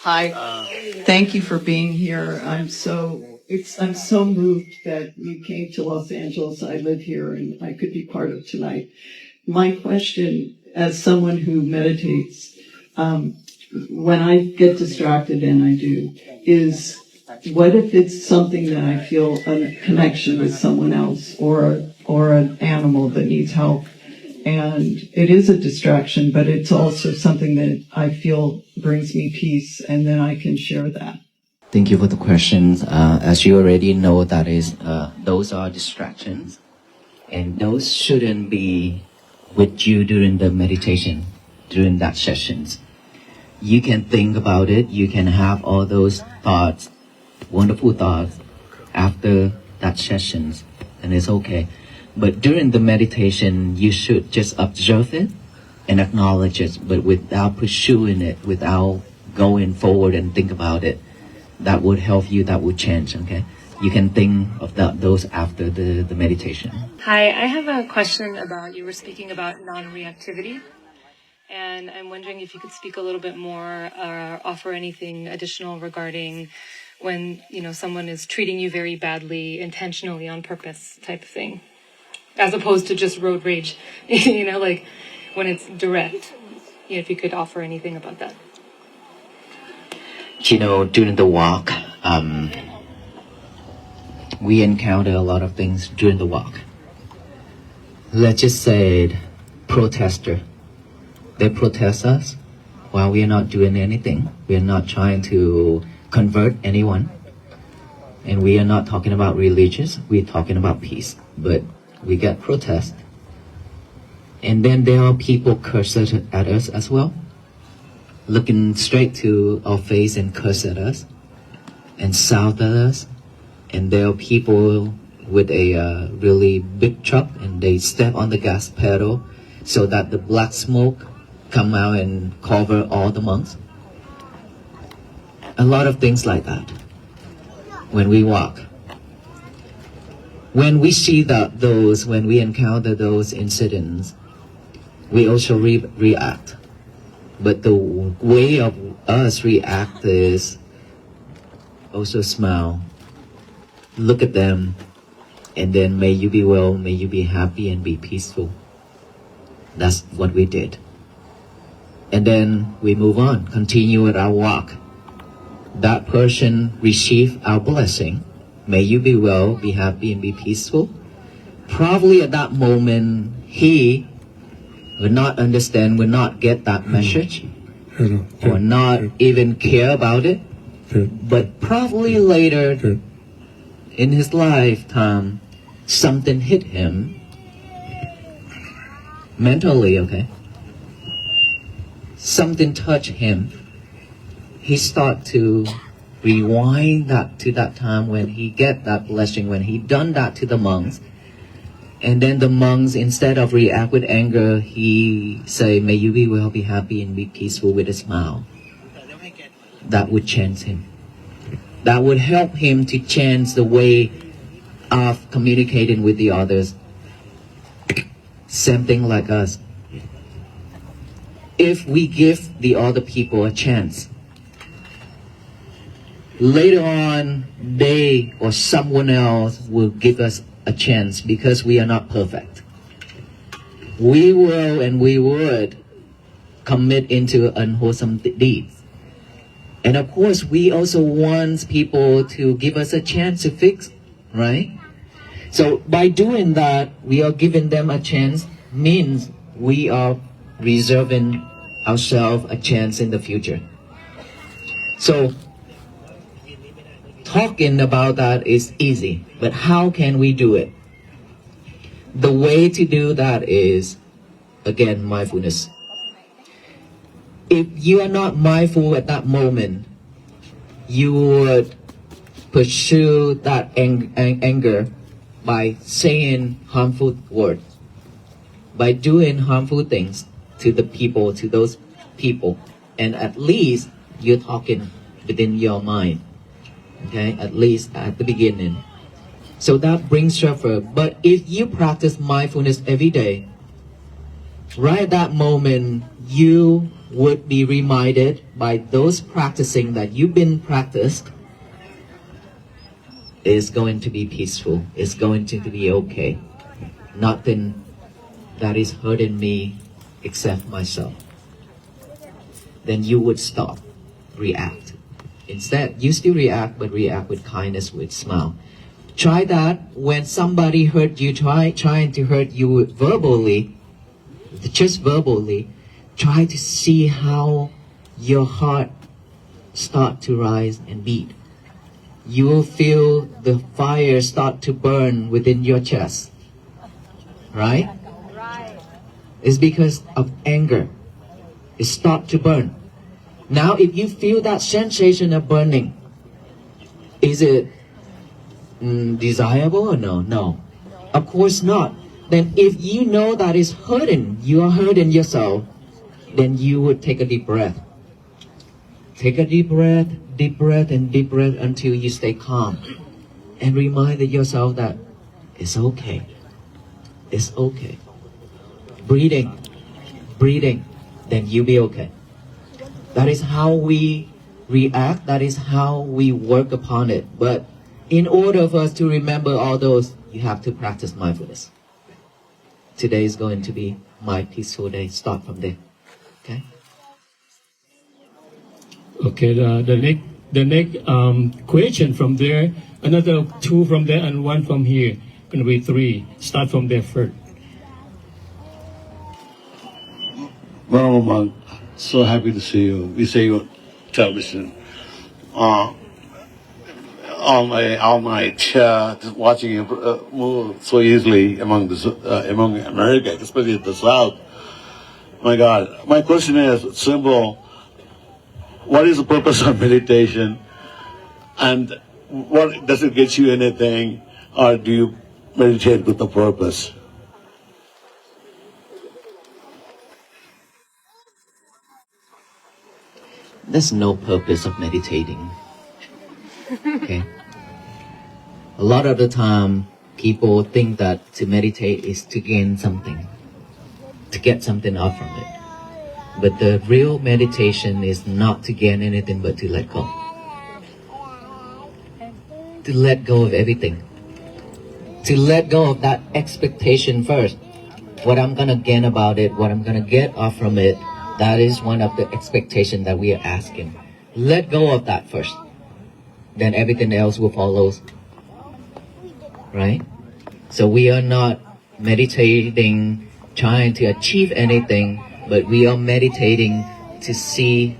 Hi. Thank you for being here. I'm so moved that you came to Los Angeles. I live here and I could be part of tonight. My question, as someone who meditates, when I get distracted, and I do, is what if it's something that I feel a connection with someone else or an animal that needs help? And it is a distraction, but it's also something that I feel brings me peace, and then I can share that. Thank you for the questions. As you already know, that is, those are distractions, and those shouldn't be with you during the meditation, during that sessions. You can think about it. You can have all those thoughts, wonderful thoughts, after that sessions, and it's okay. But during the meditation, you should just observe it and acknowledge it, but without pursuing it, without going forward and think about it. That would help you, that would change, okay? You can think of those after the meditation. Hi, I have a question about, you were speaking about non-reactivity, and I'm wondering if you could speak a little bit more or offer anything additional regarding when, someone is treating you very badly, intentionally, on purpose type of thing, as opposed to just road rage, like when it's direct. If you could offer anything about that. During the walk, we encounter a lot of things during the walk. Let's just say protester. They protest us while we are not doing anything. We are not trying to convert anyone. And we are not talking about religious. We're talking about peace. But we get protest. And then there are people curse at us as well, looking straight to our face and curse at us and shout at us. And there are people with a really big truck, and they step on the gas pedal so that the black smoke come out and cover all the monks. A lot of things like that when we walk. When we see when we encounter those incidents, we also react. But the way of us react is also smile, look at them, and then may you be well, may you be happy and be peaceful. That's what we did. And then we move on, continue with our walk. That person receive our blessing. May you be well, be happy and be peaceful. Probably at that moment, he will not understand, will not get that message, or not even care about it. But probably later in his lifetime, something hit him mentally, okay? Something touched him. He start to rewind that to that time when he get that blessing, when he done that to the monks. And then the monks, instead of react with anger, he say, may you be well, be happy, and be peaceful, with a smile. That would change him. That would help him to change the way of communicating with the others. Same thing like us. If we give the other people a chance, later on, they or someone else will give us a chance, because we are not perfect. We will and we would commit into unwholesome deeds. And of course, we also want people to give us a chance to fix, right? So by doing that, we are giving them a chance, means we are reserving ourselves a chance in the future. So talking about that is easy, but how can we do it? The way to do that is, again, mindfulness. If you are not mindful at that moment, you would pursue that anger by saying harmful words, by doing harmful things to the people, to those people, and at least you're talking within your mind. Okay, at least at the beginning. So that brings suffer. But if you practice mindfulness every day, right at that moment, you would be reminded by those practicing that you've been practiced is going to be peaceful, is going to be okay. Nothing that is hurting me except myself. Then you would stop, react. Instead, you still react, but react with kindness, with smile. Try that when somebody hurt you, trying to hurt you verbally, just verbally. Try to see how your heart start to rise and beat. You will feel the fire start to burn within your chest. Right? It's because of anger. It start to burn. Now, if you feel that sensation of burning, is it desirable or no? No. Of course not. Then if you know that is hurting, you are hurting yourself, then you would take a deep breath. Take a deep breath, deep breath, and deep breath until you stay calm. And remind yourself that it's okay. It's okay. Breathing, breathing, then you'll be okay. That is how we react. That is how we work upon it. But in order for us to remember all those, you have to practice mindfulness. Today is going to be my peaceful day. Start from there. Okay? Okay, the next question from there, another two from there and one from here. Gonna be three. Start from there first. Well, I'm so happy to see you. We see you on television. On my chair, just watching you move so easily among America, especially the South. My God, my question is simple. What is the purpose of meditation? And what does it get you anything? Or do you meditate with a purpose? There's no purpose of meditating. Okay? A lot of the time, people think that to meditate is to gain something, to get something out from it. But the real meditation is not to gain anything but to let go. To let go of everything. To let go of that expectation first. What I'm gonna gain about it, what I'm gonna get off from it, that is one of the expectations that we are asking. Let go of that first. Then everything else will follow. Right? So we are not meditating, trying to achieve anything, but we are meditating to see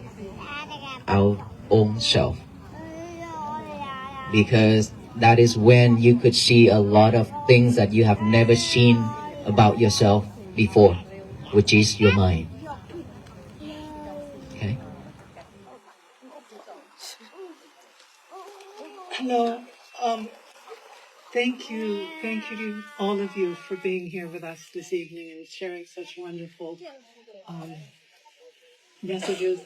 our own self. Because that is when you could see a lot of things that you have never seen about yourself before, which is your mind. Okay? Hello. Thank you to all of you for being here with us this evening and sharing such wonderful messages.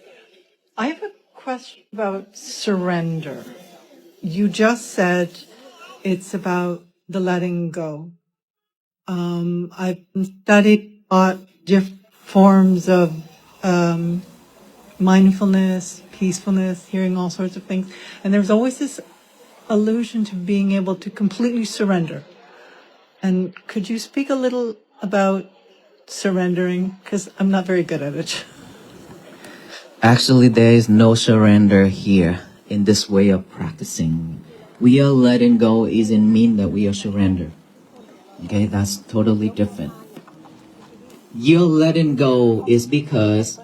I have a question about surrender. You just said it's about the letting go. I've studied different forms of mindfulness, peacefulness, hearing all sorts of things, and there's always this allusion to being able to completely surrender. And could you speak a little about surrendering? Because I'm not very good at it. Actually, there is no surrender here in this way of practicing. We are letting go isn't mean that we are surrender. Okay, that's totally different. Your letting go is because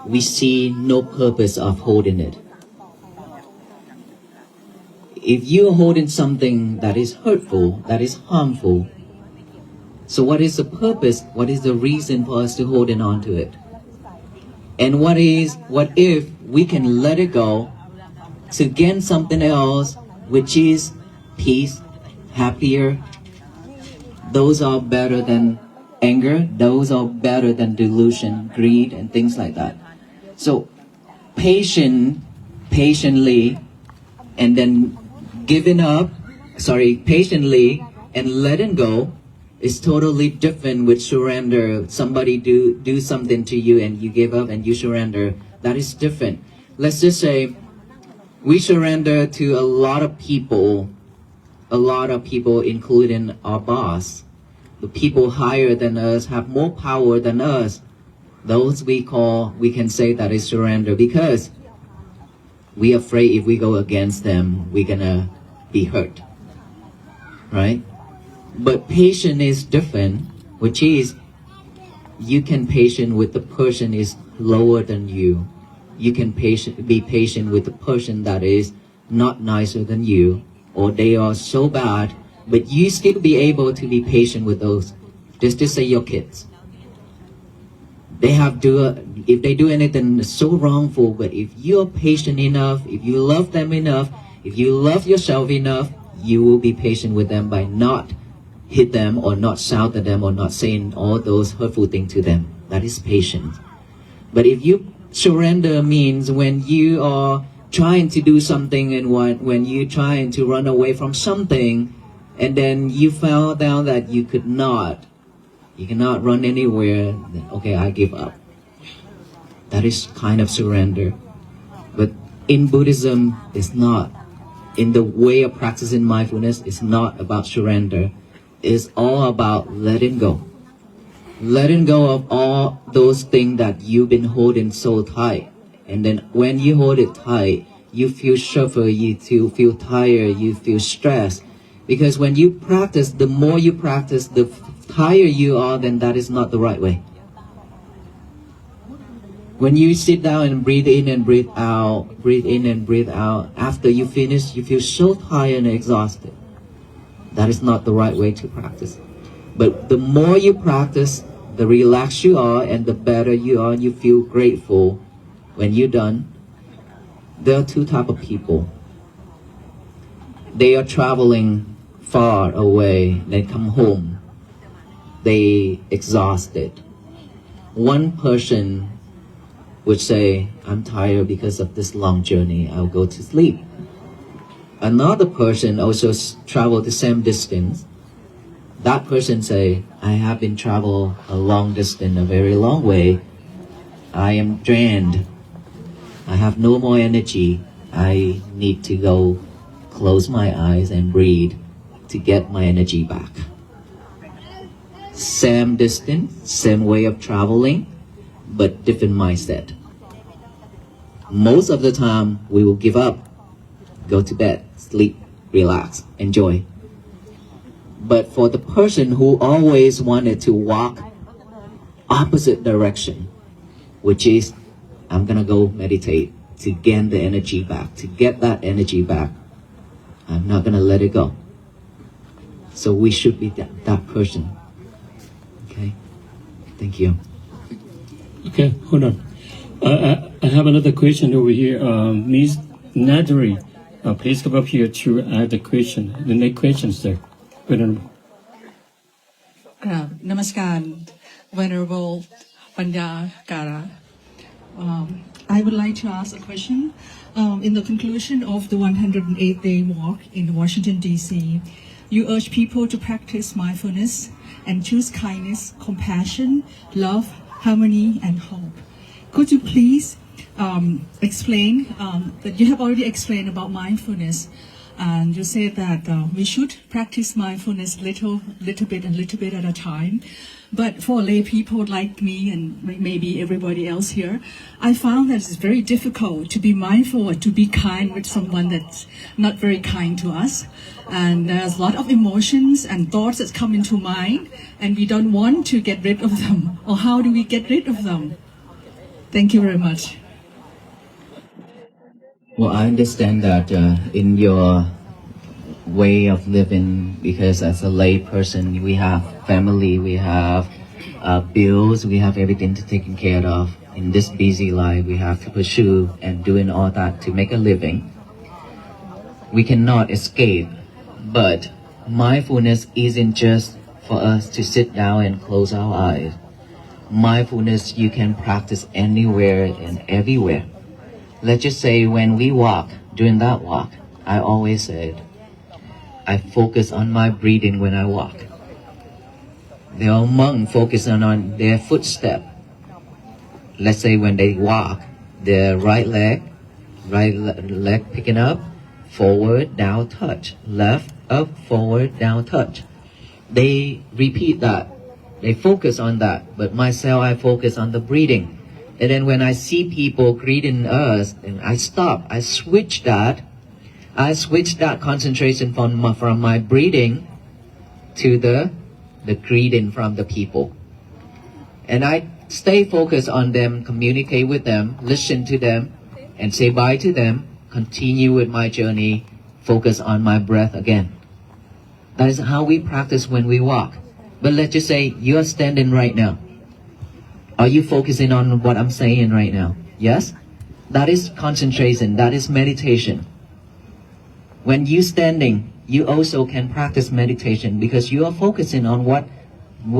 we see no purpose of holding it. If you're holding something that is hurtful, that is harmful, so what is the purpose? What is the reason for us to holding on to it? And what if we can let it go to gain something else, which is peace, happier? Those are better than anger. Those are better than delusion, greed, and things like that. So patiently, and then patiently and letting go It's totally different with surrender. Somebody do something to you and you give up and you surrender. That is different. Let's just say we surrender to a lot of people, including our boss. The people higher than us have more power than us. Those we can say that is surrender, because we're afraid if we go against them, we're gonna be hurt, right? But patience is different, which is you can patient with the person is lower than you. You can be patient with the person that is not nicer than you, or they are so bad, but you still be able to be patient with those. Just to say your kids. If they do anything so wrongful, but if you're patient enough, if you love them enough, if you love yourself enough, you will be patient with them by not hit them or not shout at them or not saying all those hurtful things to them. That is patience. But if you surrender means when you are trying to do something and when you're trying to run away from something and then you found out that you cannot run anywhere, then, okay, I give up. That is kind of surrender. But in Buddhism, it's not. In the way of practicing mindfulness, it's not about surrender. It's all about letting go. Letting go of all those things that you've been holding so tight. And then when you hold it tight, you feel suffer, you feel tired, you feel stressed. Because when you practice, the more you practice, the higher you are, then that is not the right way. When you sit down and breathe in and breathe out, after you finish, you feel so tired and exhausted. That is not the right way to practice. But the more you practice, the relaxed you are and the better you are, and you feel grateful when you're done. There are two types of people. They are traveling far away, they come home. They exhausted. One person would say, I'm tired because of this long journey, I'll go to sleep. Another person also traveled the same distance. That person say, I have been travel a long distance, a very long way. I am drained. I have no more energy. I need to go close my eyes and breathe to get my energy back. Same distance, same way of traveling, but different mindset. Most of the time, we will give up, go to bed, sleep, relax, enjoy. But for the person who always wanted to walk opposite direction, which is, I'm gonna go meditate to gain the energy back, to get that energy back, I'm not gonna let it go. So we should be that person. Okay, thank you. Okay, hold on. I have another question over here. Ms. Nadri, please come up here to ask the question. The next question, sir. Namaskar, Venerable Pandya. I would like to ask a question. In the conclusion of the 108-day walk in Washington, D.C., you urge people to practice mindfulness and choose kindness, compassion, love, harmony, and hope. Could you please explain that you have already explained about mindfulness, and you said that we should practice mindfulness little bit at a time. But for lay people like me and maybe everybody else here, I found that it's very difficult to be mindful or to be kind with someone that's not very kind to us. And there's a lot of emotions and thoughts that come into mind, and we don't want to get rid of them. Or how do we get rid of them? Thank you very much. Well, I understand that in your way of living, because as a lay person, we have family, we have bills, we have everything to take care of. In this busy life, we have to pursue and doing all that to make a living. We cannot escape, but mindfulness isn't just for us to sit down and close our eyes. Mindfulness you can practice anywhere and everywhere. Let's just say when we walk, during that walk, I always said, I focus on my breathing when I walk. The monk focus on their footstep. Let's say when they walk, their right leg picking up, forward, down, touch, left, up, forward, down, touch. They repeat that. They focus on that. But myself, I focus on the breathing. And then when I see people greeting us, and I stop. I switch that concentration from my breathing to the greeting from the people. And I stay focused on them, communicate with them, listen to them, and say bye to them, continue with my journey, focus on my breath again. That is how we practice when we walk. But let's just say you are standing right now. Are you focusing on what I'm saying right now? Yes? That is concentration. That is meditation. When you standing, you also can practice meditation because you are focusing on what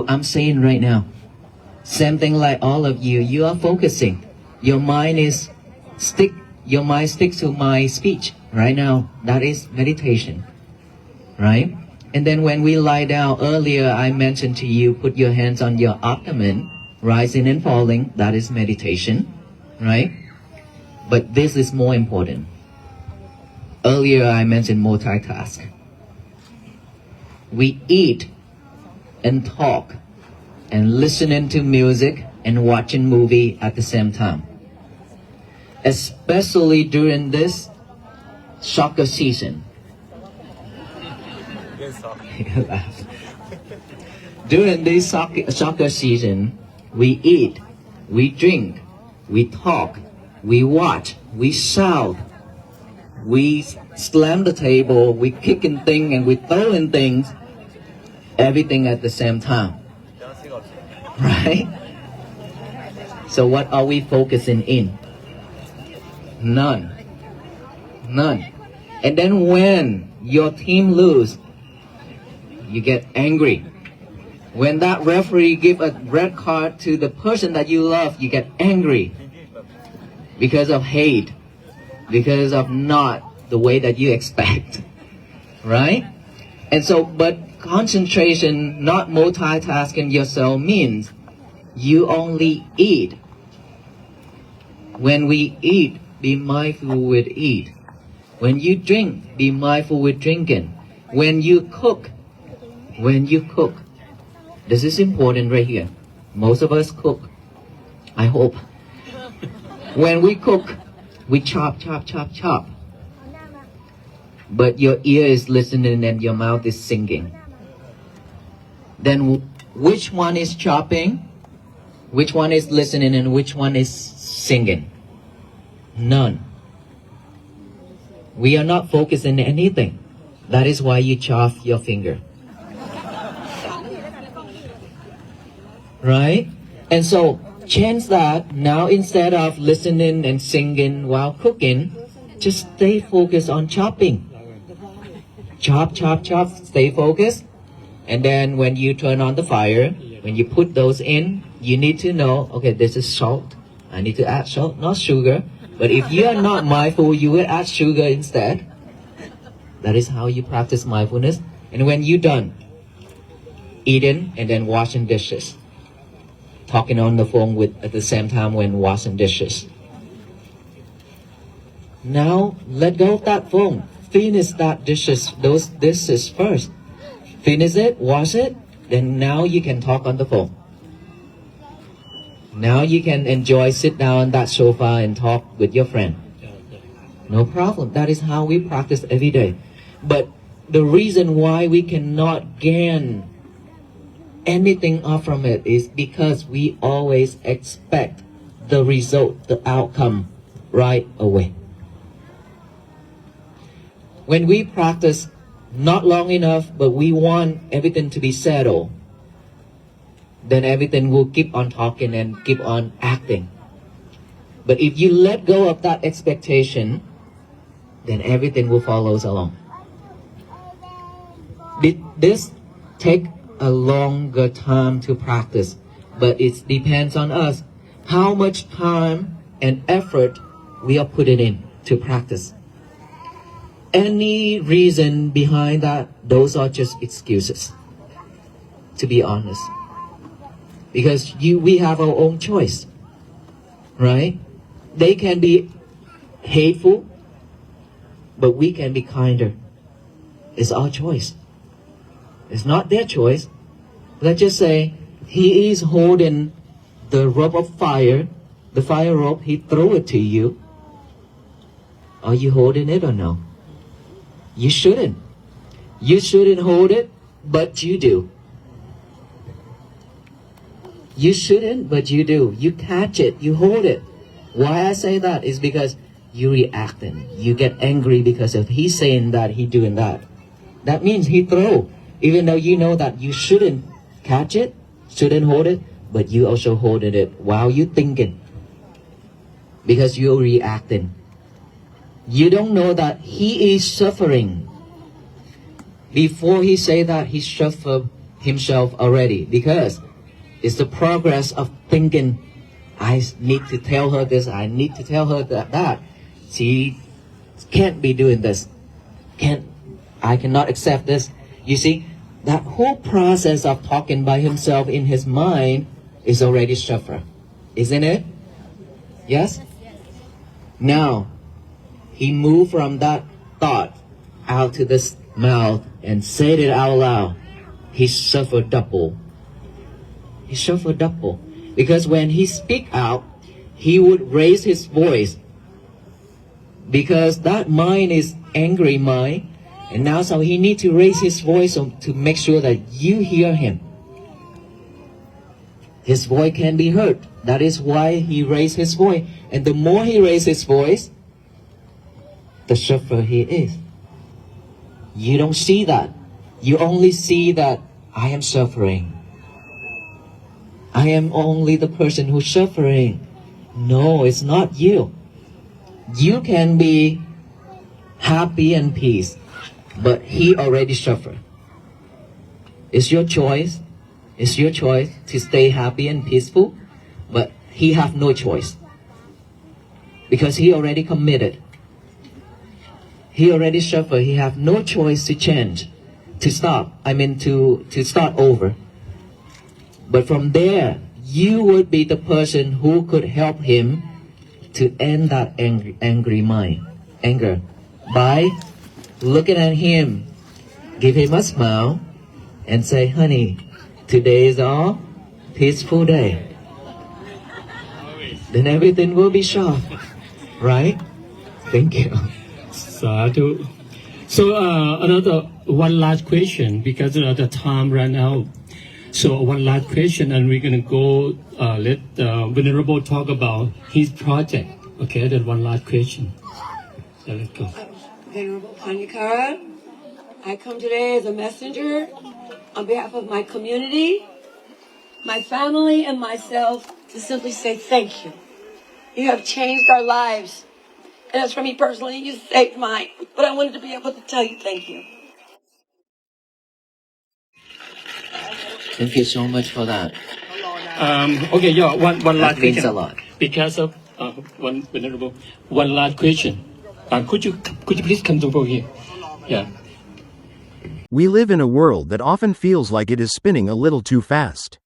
I'm saying right now. Same thing like all of you. You are focusing. Your mind sticks to my speech right now. That is meditation. Right? And then when we lie down, earlier I mentioned to you, put your hands on your abdomen, rising and falling. That is meditation. Right? But this is more important. Earlier I mentioned multitask. We eat and talk and listening to music and watching movie at the same time. Especially during this soccer season. During this soccer season, we eat, we drink, we talk, we watch, we shout, we slam the table, we kicking things and we throwing things, everything at the same time. Right? So what are we focusing in? None. And then when your team lose, you get angry. When that referee give a red card to the person that you love, you get angry because of hate, because of not the way that you expect, right? And so, but concentration, not multitasking yourself, means you only eat. When we eat, be mindful with eat. When you drink, be mindful with drinking. When you cook, this is important right here. Most of us cook, I hope. When we cook, we chop. But your ear is listening and your mouth is singing. Then which one is chopping? Which one is listening and which one is singing? None. We are not focused on anything. That is why you chop your finger. Right? And so change that. Now instead of listening and singing while cooking, just stay focused on chopping. Chop, stay focused. And then when you turn on the fire, when you put those in, you need to know, okay, this is salt. I need to add salt, not sugar. But if you are not mindful, you will add sugar instead. That is how you practice mindfulness. And when you're done, eating and then washing dishes. Talking on the phone at the same time when washing dishes. Now, let go of that phone. Finish those dishes first. Finish it, wash it, then now you can talk on the phone. Now you can sit down on that sofa and talk with your friend. No problem. That is how we practice every day. But the reason why we cannot gain anything off from it is because we always expect the result, the outcome right away. When we practice not long enough, but we want everything to be settled, then everything will keep on talking and keep on acting. But if you let go of that expectation, then everything will follow along. This take a longer time to practice, but it depends on us how much time and effort we are putting in to practice. Any reason behind that, those are just excuses, to be honest. because we have our own choice, right? They can be hateful, but we can be kinder. It's our choice. It's not their choice. Let's just say he is holding the rope of fire, the fire rope, he threw it to you. Are you holding it or no? You shouldn't. You shouldn't hold it, but you do. You shouldn't, but you do. You catch it, you hold it. Why I say that is because you reacting. You get angry because if he's saying that, he doing that. That means he throw. Even though you know that you shouldn't catch it, shouldn't hold it, but you also holding it while you thinking. Because you're reacting. You don't know that he is suffering. Before he say that, he suffered himself already. Because it's the progress of thinking, I need to tell her this, I need to tell her that. She can't be doing this. I cannot accept this. You see, that whole process of talking by himself in his mind is already suffer. Isn't it? Yes? Now, he moved from that thought out to this mouth and said it out loud. He suffered double. He suffered double. Because when he speak out, he would raise his voice. Because that mind is angry mind. And now so he need to raise his voice to make sure that you hear him. His voice can be heard. That is why he raised his voice. And the more he raised his voice, the sufferer he is. You don't see that. You only see that I am suffering. I am only the person who's suffering. No, it's not you. You can be happy and peace, but he already suffered. It's your choice. It's your choice to stay happy and peaceful, but he have no choice. Because he already committed. He already suffered. He have no choice to change, to stop. To start over. But from there, you would be the person who could help him to end that anger by looking at him, give him a smile, and say, honey, today is a peaceful day. Then everything will be soft, right? Thank you. Sadhu. So another one last question because the time ran out. So one last question, and we're gonna go let Venerable talk about his project. Okay, then one last question. So let's go. Venerable Panyakara, I come today as a messenger on behalf of my community, my family, and myself to simply say thank you. You have changed our lives. And as for me personally, you saved mine. But I wanted to be able to tell you thank you. Thank you so much for that. Okay, yeah, one last That means question. a lot. Because of one Venerable, one last question. Could you please come over here? Yeah. We live in a world that often feels like it is spinning a little too fast.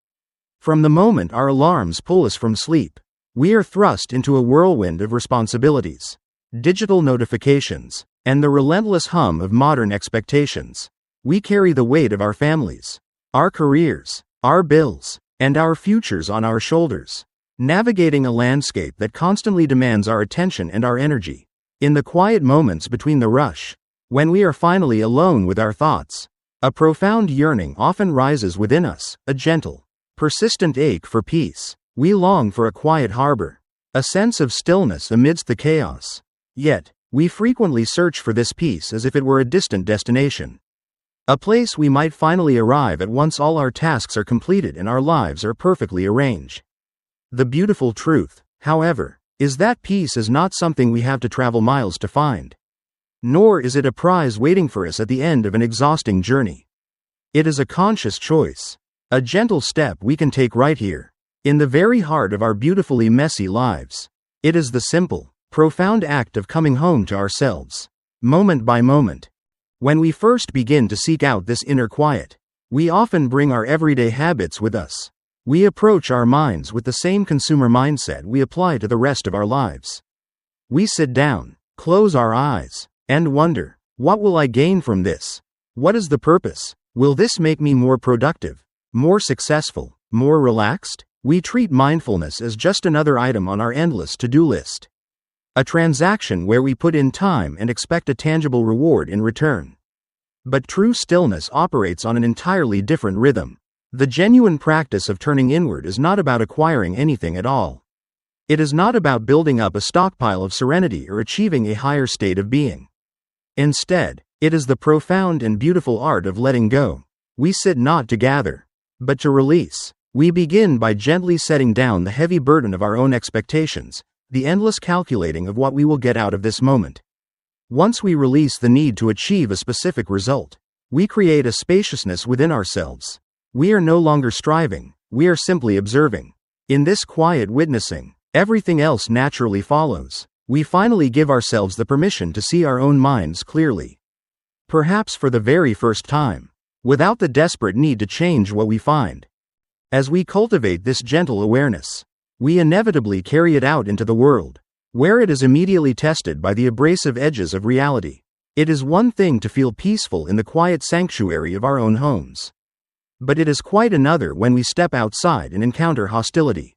From the moment our alarms pull us from sleep, we are thrust into a whirlwind of responsibilities, digital notifications, and the relentless hum of modern expectations. We carry the weight of our families, our careers, our bills, and our futures on our shoulders, navigating a landscape that constantly demands our attention and our energy. In the quiet moments between the rush, when we are finally alone with our thoughts, a profound yearning often rises within us, a gentle, persistent ache for peace. We long for a quiet harbor, a sense of stillness amidst the chaos. Yet, we frequently search for this peace as if it were a distant destination. A place we might finally arrive at once all our tasks are completed and our lives are perfectly arranged. The beautiful truth, however, is that peace is not something we have to travel miles to find. Nor is it a prize waiting for us at the end of an exhausting journey. It is a conscious choice, a gentle step we can take right here, in the very heart of our beautifully messy lives. It is the simple, profound act of coming home to ourselves, moment by moment. When we first begin to seek out this inner quiet, we often bring our everyday habits with us. We approach our minds with the same consumer mindset we apply to the rest of our lives. We sit down, close our eyes, and wonder, what will I gain from this? What is the purpose? Will this make me more productive, more successful, more relaxed? We treat mindfulness as just another item on our endless to-do list. A transaction where we put in time and expect a tangible reward in return. But true stillness operates on an entirely different rhythm. The genuine practice of turning inward is not about acquiring anything at all. It is not about building up a stockpile of serenity or achieving a higher state of being. Instead, it is the profound and beautiful art of letting go. We sit not to gather, but to release. We begin by gently setting down the heavy burden of our own expectations, the endless calculating of what we will get out of this moment. Once we release the need to achieve a specific result, we create a spaciousness within ourselves. We are no longer striving, we are simply observing. In this quiet witnessing, everything else naturally follows. We finally give ourselves the permission to see our own minds clearly. Perhaps for the very first time, without the desperate need to change what we find. As we cultivate this gentle awareness, we inevitably carry it out into the world, where it is immediately tested by the abrasive edges of reality. It is one thing to feel peaceful in the quiet sanctuary of our own homes. But it is quite another when we step outside and encounter hostility.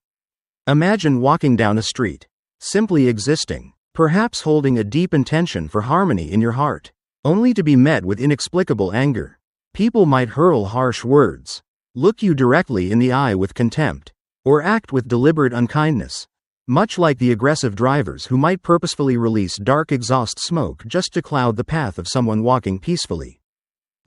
Imagine walking down a street, simply existing, perhaps holding a deep intention for harmony in your heart, only to be met with inexplicable anger. People might hurl harsh words, look you directly in the eye with contempt, or act with deliberate unkindness, much like the aggressive drivers who might purposefully release dark exhaust smoke just to cloud the path of someone walking peacefully.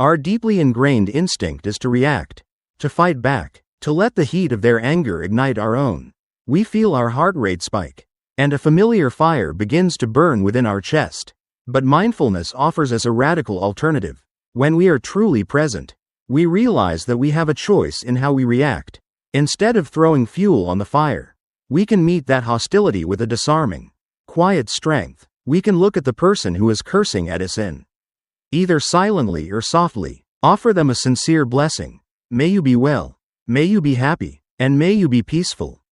Our deeply ingrained instinct is to react, to fight back, to let the heat of their anger ignite our own. We feel our heart rate spike, and a familiar fire begins to burn within our chest. But mindfulness offers us a radical alternative. When we are truly present, we realize that we have a choice in how we react. Instead of throwing fuel on the fire, we can meet that hostility with a disarming, quiet strength. We can look at the person who is cursing at us and, either silently or softly, offer them a sincere blessing. May you be well, may you be happy, and may you be peaceful.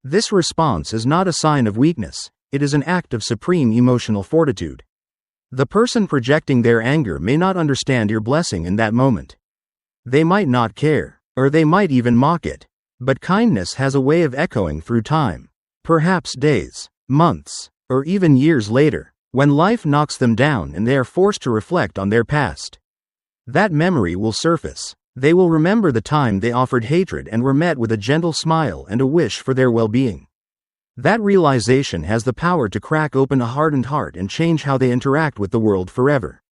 This response is not a sign of weakness, it is an act of supreme emotional fortitude. The person projecting their anger may not understand your blessing in that moment. They might not care, or they might even mock it. But kindness has a way of echoing through time, perhaps days, months, or even years later, when life knocks them down and they are forced to reflect on their past. That memory will surface. They will remember the time they offered hatred and were met with a gentle smile and a wish for their well-being. That realization has the power to crack open a hardened heart and change how they interact with the world forever.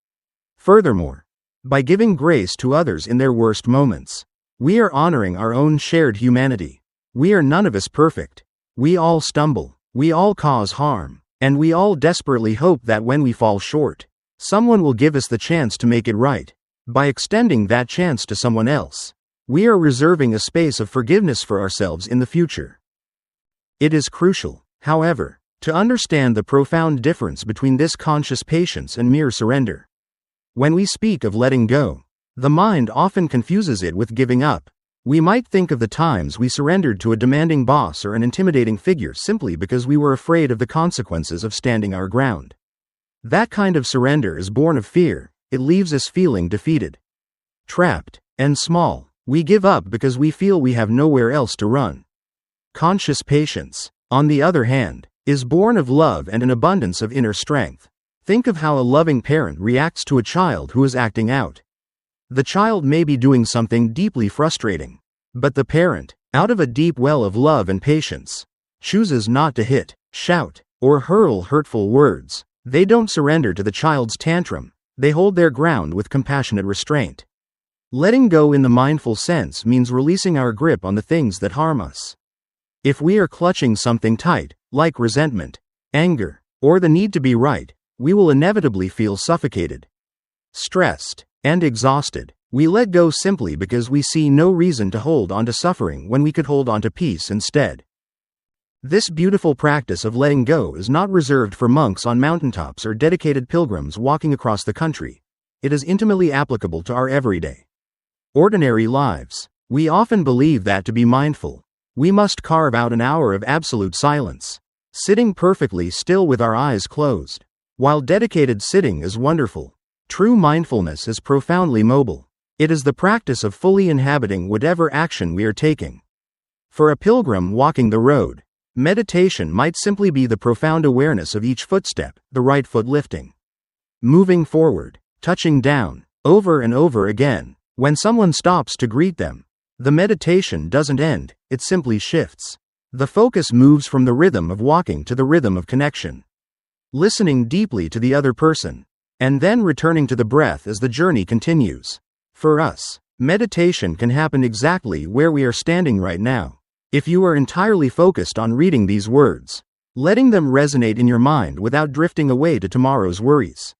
Furthermore, by giving grace to others in their worst moments, we are honoring our own shared humanity. We are none of us perfect. We all stumble, we all cause harm, and we all desperately hope that when we fall short, someone will give us the chance to make it right. By extending that chance to someone else, we are reserving a space of forgiveness for ourselves in the future. It is crucial, however, to understand the profound difference between this conscious patience and mere surrender. When we speak of letting go, the mind often confuses it with giving up. We might think of the times we surrendered to a demanding boss or an intimidating figure simply because we were afraid of the consequences of standing our ground. That kind of surrender is born of fear. It leaves us feeling defeated, trapped, and small. We give up because we feel we have nowhere else to run. Conscious patience, on the other hand, is born of love and an abundance of inner strength. Think of how a loving parent reacts to a child who is acting out. The child may be doing something deeply frustrating, but the parent, out of a deep well of love and patience, chooses not to hit, shout, or hurl hurtful words. They don't surrender to the child's tantrum. They hold their ground with compassionate restraint. Letting go in the mindful sense means releasing our grip on the things that harm us. If we are clutching something tight, like resentment, anger, or the need to be right, we will inevitably feel suffocated, stressed, and exhausted. We let go simply because we see no reason to hold on to suffering when we could hold on to peace instead. This beautiful practice of letting go is not reserved for monks on mountaintops or dedicated pilgrims walking across the country. It is intimately applicable to our everyday, ordinary lives. We often believe that to be mindful, we must carve out an hour of absolute silence, sitting perfectly still with our eyes closed. While dedicated sitting is wonderful, true mindfulness is profoundly mobile. It is the practice of fully inhabiting whatever action we are taking. For a pilgrim walking the road, meditation might simply be the profound awareness of each footstep, the right foot lifting, moving forward, touching down, over and over again. When someone stops to greet them, the meditation doesn't end, it simply shifts. The focus moves from the rhythm of walking to the rhythm of connection, listening deeply to the other person, and then returning to the breath as the journey continues. For us, meditation can happen exactly where we are standing right now. If you are entirely focused on reading these words, letting them resonate in your mind without drifting away to tomorrow's worries,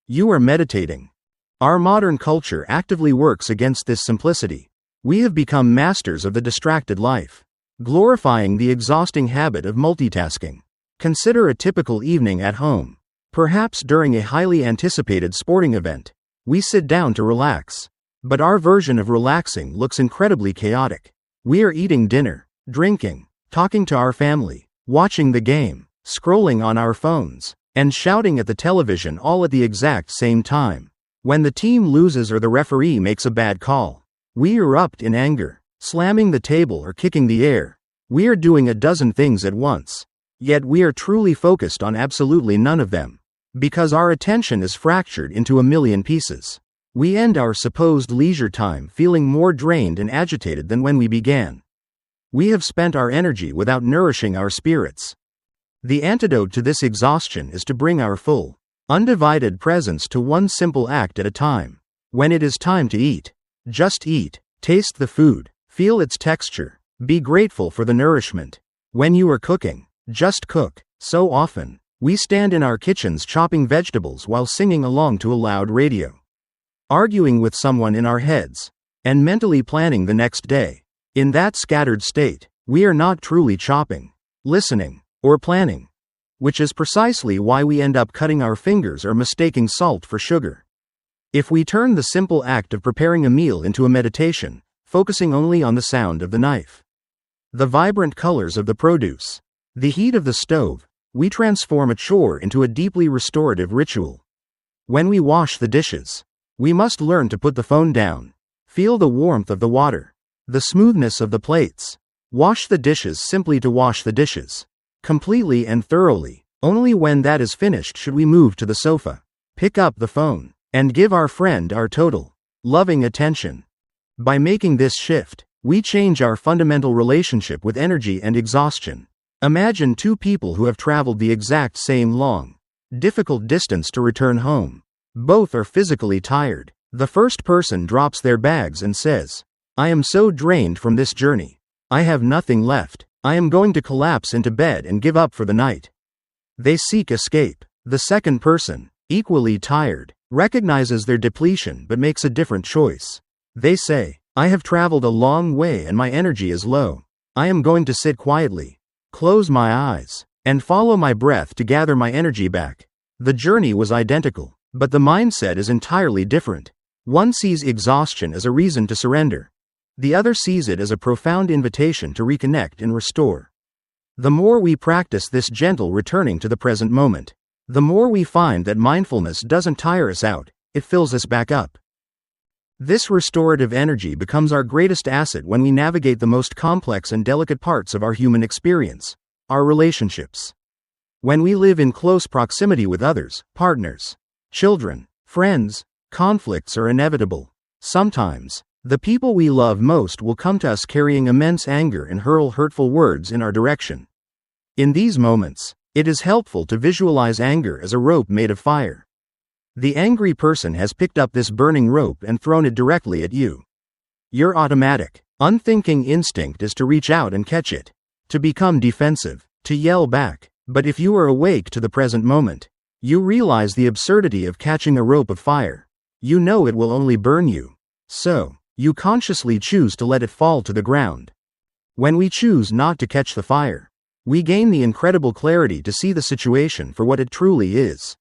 you are meditating. Our modern culture actively works against this simplicity. We have become masters of the distracted life, glorifying the exhausting habit of multitasking. Consider a typical evening at home. Perhaps during a highly anticipated sporting event, we sit down to relax. But our version of relaxing looks incredibly chaotic. We are eating dinner, drinking, talking to our family, watching the game, scrolling on our phones, and shouting at the television all at the exact same time. When the team loses or the referee makes a bad call, we erupt in anger, slamming the table or kicking the air. We are doing a dozen things at once, yet we are truly focused on absolutely none of them. Because our attention is fractured into a million pieces, we end our supposed leisure time feeling more drained and agitated than when we began. We have spent our energy without nourishing our spirits. The antidote to this exhaustion is to bring our full, undivided presence to one simple act at a time. When it is time to eat, just eat, taste the food, feel its texture, be grateful for the nourishment. When you are cooking, just cook. So often, we stand in our kitchens chopping vegetables while singing along to a loud radio, arguing with someone in our heads, and mentally planning the next day. In that scattered state, we are not truly chopping, listening, or planning, which is precisely why we end up cutting our fingers or mistaking salt for sugar. If we turn the simple act of preparing a meal into a meditation, focusing only on the sound of the knife, the vibrant colors of the produce, the heat of the stove, we transform a chore into a deeply restorative ritual. When we wash the dishes, we must learn to put the phone down, feel the warmth of the water, the smoothness of the plates. Wash the dishes simply to wash the dishes, completely and thoroughly. Only when that is finished should we move to the sofa, pick up the phone, and give our friend our total, loving attention. By making this shift, we change our fundamental relationship with energy and exhaustion. Imagine two people who have traveled the exact same long, difficult distance to return home. Both are physically tired. The first person drops their bags and says, "I am so drained from this journey. I have nothing left. I am going to collapse into bed and give up for the night." They seek escape. The second person, equally tired, recognizes their depletion but makes a different choice. They say, "I have traveled a long way and my energy is low. I am going to sit quietly, close my eyes, and follow my breath to gather my energy back." The journey was identical, but the mindset is entirely different. One sees exhaustion as a reason to surrender. The other sees it as a profound invitation to reconnect and restore. The more we practice this gentle returning to the present moment, the more we find that mindfulness doesn't tire us out, it fills us back up. This restorative energy becomes our greatest asset when we navigate the most complex and delicate parts of our human experience, our relationships. When we live in close proximity with others, partners, children, friends, conflicts are inevitable. Sometimes, the people we love most will come to us carrying immense anger and hurl hurtful words in our direction. In these moments, it is helpful to visualize anger as a rope made of fire. The angry person has picked up this burning rope and thrown it directly at you. Your automatic, unthinking instinct is to reach out and catch it, to become defensive, to yell back. But if you are awake to the present moment, you realize the absurdity of catching a rope of fire. You know it will only burn you. So, you consciously choose to let it fall to the ground. When we choose not to catch the fire, we gain the incredible clarity to see the situation for what it truly is.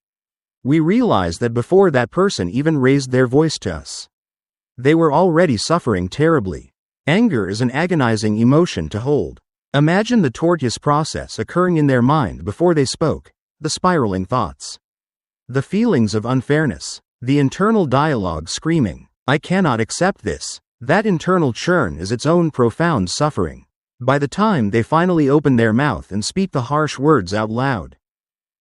We realize that before that person even raised their voice to us, they were already suffering terribly. Anger is an agonizing emotion to hold. Imagine the tortuous process occurring in their mind before they spoke, the spiraling thoughts, the feelings of unfairness, the internal dialogue screaming, "I cannot accept this." That internal churn is its own profound suffering. By the time they finally open their mouth and speak the harsh words out loud,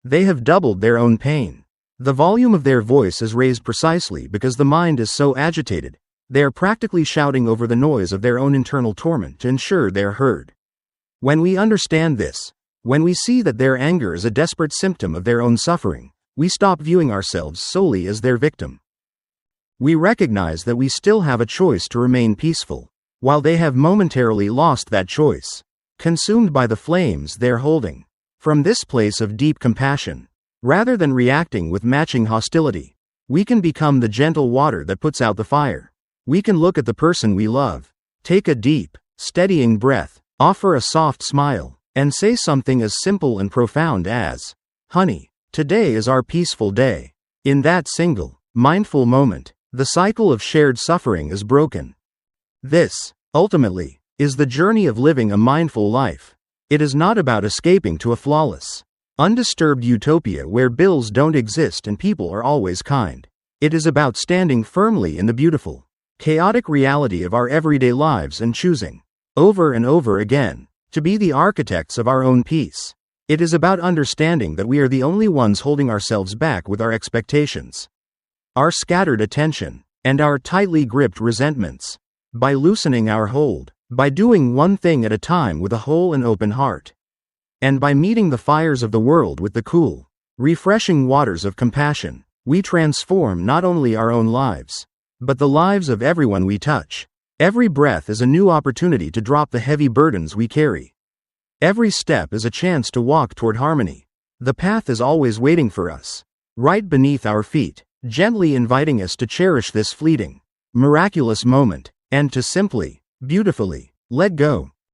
they have doubled their own pain. The volume of their voice is raised precisely because the mind is so agitated. They are practically shouting over the noise of their own internal torment to ensure they are heard. When we understand this, when we see that their anger is a desperate symptom of their own suffering, we stop viewing ourselves solely as their victim. We recognize that we still have a choice to remain peaceful, while they have momentarily lost that choice, consumed by the flames they're holding. From this place of deep compassion, rather than reacting with matching hostility, we can become the gentle water that puts out the fire. We can look at the person we love, take a deep, steadying breath, offer a soft smile, and say something as simple and profound as, "Honey, today is our peaceful day." In that single, mindful moment, the cycle of shared suffering is broken. This, ultimately, is the journey of living a mindful life. It is not about escaping to a flawless, undisturbed utopia where bills don't exist and people are always kind. It is about standing firmly in the beautiful, chaotic reality of our everyday lives and choosing, over and over again, to be the architects of our own peace. It is about understanding that we are the only ones holding ourselves back with our expectations, our scattered attention, and our tightly gripped resentments. By loosening our hold, by doing one thing at a time with a whole and open heart, and by meeting the fires of the world with the cool, refreshing waters of compassion, we transform not only our own lives, but the lives of everyone we touch. Every breath is a new opportunity to drop the heavy burdens we carry. Every step is a chance to walk toward harmony. The path is always waiting for us, right beneath our feet, gently inviting us to cherish this fleeting, miraculous moment, and to simply, beautifully, let go.